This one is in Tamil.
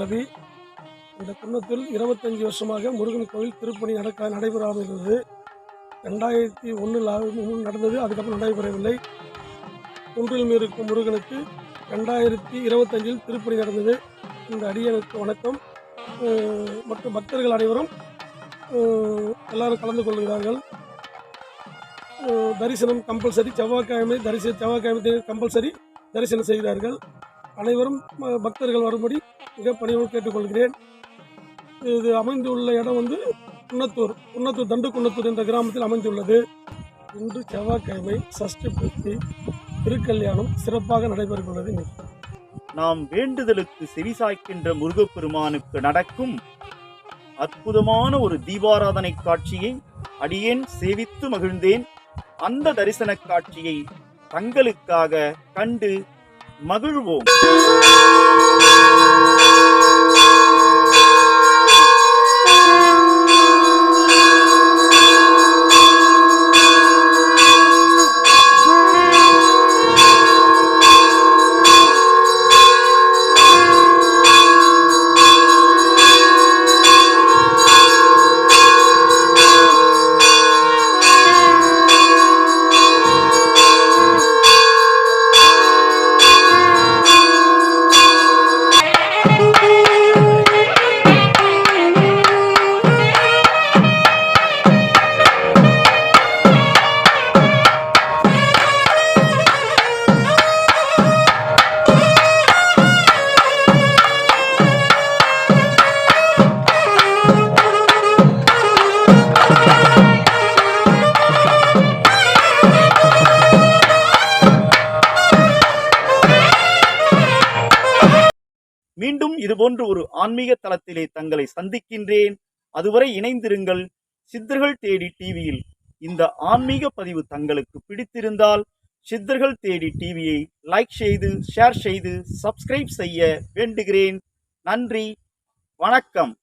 ரவி. இந்த குன்னத்தில் 25 வருஷமாக முருகன் கோயில் திருப்பணி நடைபெறாமல் இருந்தது. 2001 நடந்தது, அதுக்கப்புறம் நடைபெறவில்லை. குன்றில் இருக்கும் முருகனுக்கு 2025 திருப்பணி நடந்தது. இந்த அடியனுக்கு வணக்கம். மற்றும் பக்தர்கள் அனைவரும் எல்லாரும் கலந்து கொள்கிறார்கள். தரிசனம் கம்பல்சரி, செவ்வாய்க்கிழமை கம்பல்சரி தரிசனம் செய்கிறார்கள். அனைவரும் பக்தர்கள் வரும்படி மிக பணியோடு கேட்டுக்கொள்கிறேன். இது அமைந்துள்ள இடம் குன்னத்தூர் தண்டு குன்னத்தூர் என்ற கிராமத்தில் அமைந்துள்ளது. இன்று செவ்வாய்க்கிழமை சஷ்டி பூர்த்தி திருக்கல்யாணம் சிறப்பாக நடைபெறுகிறது. நாம் வேண்டுதலுக்கு செவிசாய்க்கின்ற முருகப்பெருமானுக்கு நடக்கும் அற்புதமான ஒரு தீபாராதனை காட்சியை அடியேன் சேவித்து மகிழ்ந்தேன். அந்த தரிசன காட்சியை தங்களுக்காக கண்டு மகிழ்வோம். மீண்டும் இதுபோன்று ஒரு ஆன்மீக தளத்திலே தங்களை சந்திக்கின்றேன். அதுவரை இணைந்திருங்கள் சித்தர்கள் தேடி டிவியில். இந்த ஆன்மீக பதிவு தங்களுக்கு பிடித்திருந்தால் சித்தர்கள் தேடி டிவியை லைக் செய்து, ஷேர் செய்து, சப்ஸ்கிரைப் செய்ய வேண்டுகிறேன். நன்றி, வணக்கம்.